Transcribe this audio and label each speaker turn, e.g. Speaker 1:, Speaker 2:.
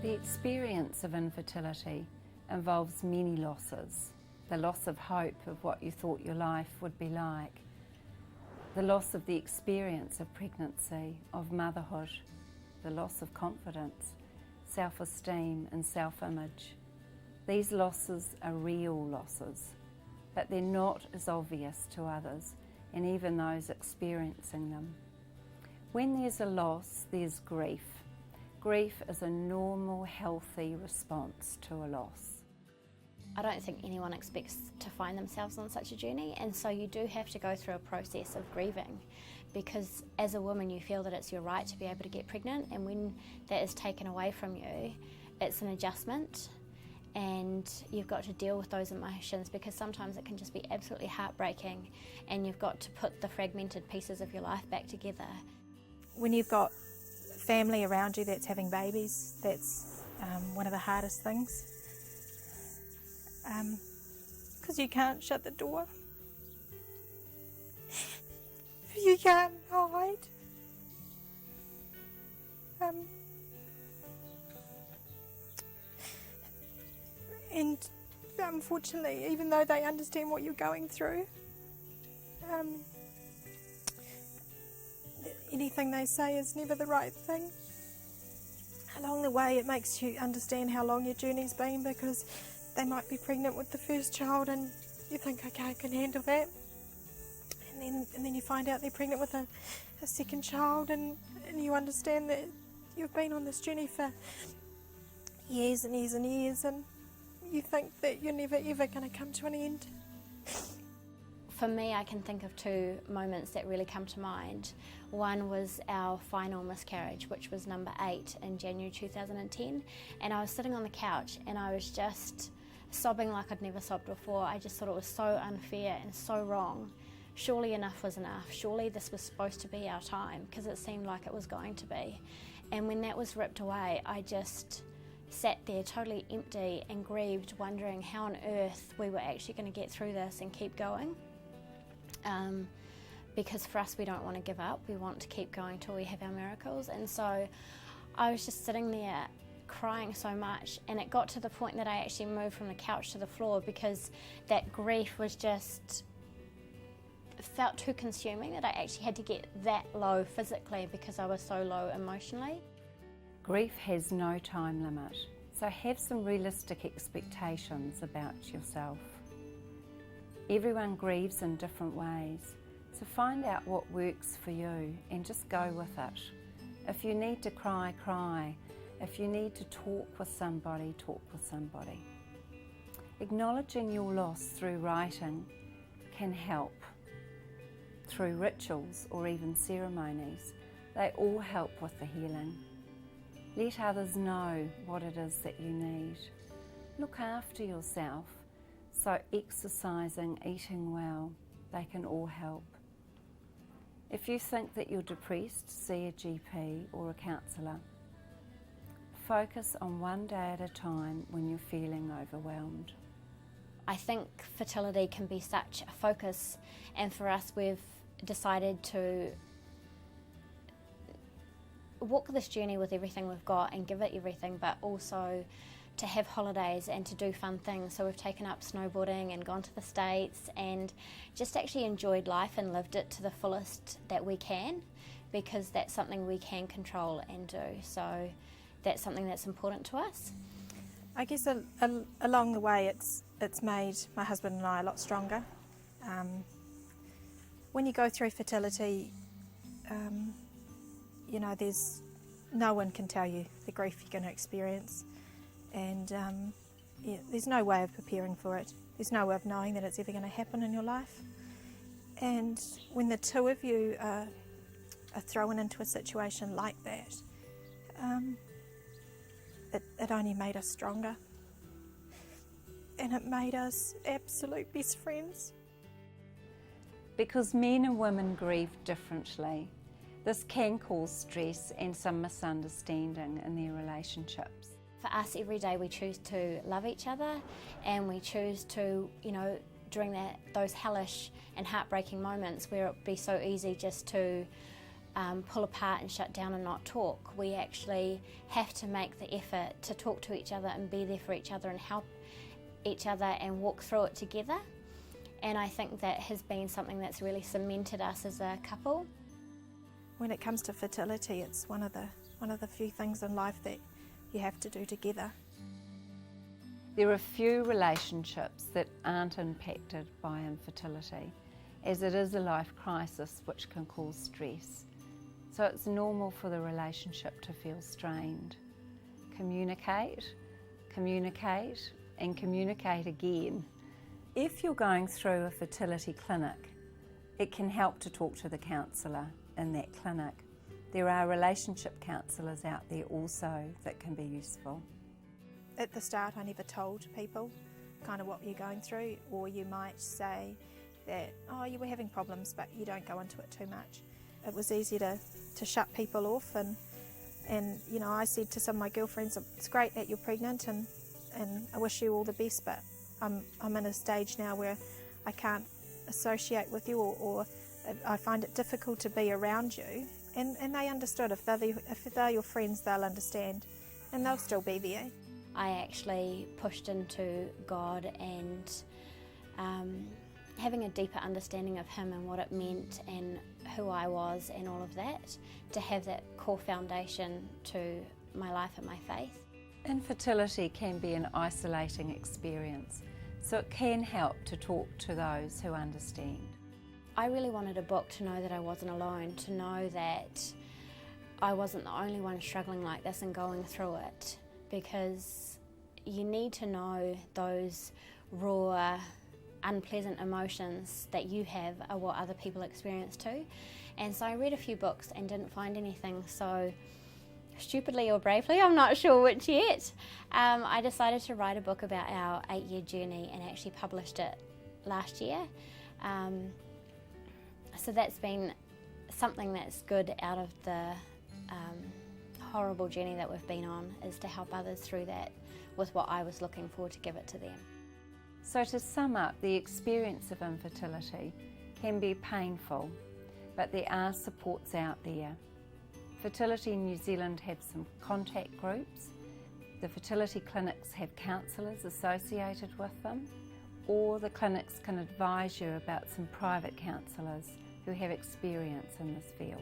Speaker 1: The experience of infertility involves many losses. The loss of hope of what you thought your life would be like. The loss of the experience of pregnancy, of motherhood. The loss of confidence, self-esteem and self-image. These losses are real losses, but they're not as obvious to others and even those experiencing them. When there's a loss, there's grief. Grief is a normal, healthy response to a loss.
Speaker 2: I don't think anyone expects to find themselves on such a journey, and so you do have to go through a process of grieving, because as a woman you feel that it's your right to be able to get pregnant, and when that is taken away from you, it's an adjustment, and you've got to deal with those emotions, because sometimes it can just be absolutely heartbreaking and you've got to put the fragmented pieces of your life back together.
Speaker 3: When you've got family around you that's having babies, that's one of the hardest things. Because you can't shut the door. You can't hide. And unfortunately, even though they understand what you're going through, anything they say is never the right thing. Along the way, it makes you understand how long your journey's been, because they might be pregnant with the first child and you think, okay, I can handle that. And then you find out they're pregnant with a second child, and you understand that you've been on this journey for years and years and years, and you think that you're never ever going to come to an end.
Speaker 2: For me, I can think of two moments that really come to mind. One was our final miscarriage, which was number 8 in January 2010, and I was sitting on the couch and I was just sobbing like I'd never sobbed before. I just thought it was so unfair and so wrong. Surely enough was enough. Surely this was supposed to be our time, because it seemed like it was going to be. And when that was ripped away, I just sat there totally empty and grieved, wondering how on earth we were actually going to get through this and keep going. Because for us, we don't want to give up. We want to keep going till we have our miracles. And so I was just sitting there crying so much, and it got to the point that I actually moved from the couch to the floor, because that grief was just felt too consuming, that I actually had to get that low physically because I was so low emotionally.
Speaker 1: Grief has no time limit, so have some realistic expectations about yourself. Everyone grieves in different ways, so find out what works for you and just go with it. If you need to cry, cry. If you need to talk with somebody, talk with somebody. Acknowledging your loss through writing can help. Through rituals or even ceremonies, they all help with the healing. Let others know what it is that you need. Look after yourself. So exercising, eating well, they can all help. If you think that you're depressed, see a GP or a counsellor. Focus on one day at a time when you're feeling overwhelmed.
Speaker 2: I think fertility can be such a focus, and for us we've decided to walk this journey with everything we've got and give it everything, but also to have holidays and to do fun things. So we've taken up snowboarding and gone to the States and just actually enjoyed life and lived it to the fullest that we can, because that's something we can control and do. So that's something that's important to us.
Speaker 3: I guess along the way it's made my husband and I a lot stronger. When you go through fertility, you know, no one can tell you the grief you're going to experience. And yeah, there's no way of preparing for it. There's no way of knowing that it's ever going to happen in your life. And when the two of you are thrown into a situation like that, it only made us stronger. And it made us absolute best friends.
Speaker 1: Because men and women grieve differently, this can cause stress and some misunderstanding in their relationships.
Speaker 2: For us, every day we choose to love each other, and we choose to, you know, during those hellish and heartbreaking moments where it would be so easy just to pull apart and shut down and not talk. We actually have to make the effort to talk to each other and be there for each other and help each other and walk through it together. And I think that has been something that's really cemented us as a couple.
Speaker 3: When it comes to fertility, it's one of the few things in life that you have to do together.
Speaker 1: There are few relationships that aren't impacted by infertility, as it is a life crisis which can cause stress. So it's normal for the relationship to feel strained. Communicate, communicate, and communicate again. If you're going through a fertility clinic, it can help to talk to the counsellor in that clinic. There are relationship counsellors out there also that can be useful.
Speaker 3: At the start, I never told people kind of what you're going through, or you might say that, oh, you were having problems, but you don't go into it too much. It was easy to shut people off, and you know, I said to some of my girlfriends, it's great that you're pregnant and I wish you all the best, but I'm in a stage now where I can't associate with you, or I find it difficult to be around you. And they understood. If they're your friends, they'll understand, and they'll still be there.
Speaker 2: I actually pushed into God and having a deeper understanding of Him and what it meant and who I was and all of that, to have that core foundation to my life and my faith.
Speaker 1: Infertility can be an isolating experience, so it can help to talk to those who understand.
Speaker 2: I really wanted a book to know that I wasn't alone, to know that I wasn't the only one struggling like this and going through it, because you need to know those raw, unpleasant emotions that you have are what other people experience too. And so I read a few books and didn't find anything, so stupidly or bravely, I'm not sure which yet, I decided to write a book about our 8-year journey and actually published it last year. So that's been something that's good out of the horrible journey that we've been on, is to help others through that with what I was looking for to give it to them.
Speaker 1: So to sum up, the experience of infertility can be painful, but there are supports out there. Fertility New Zealand have some contact groups. The fertility clinics have counsellors associated with them, or the clinics can advise you about some private counsellors who have experience in this field.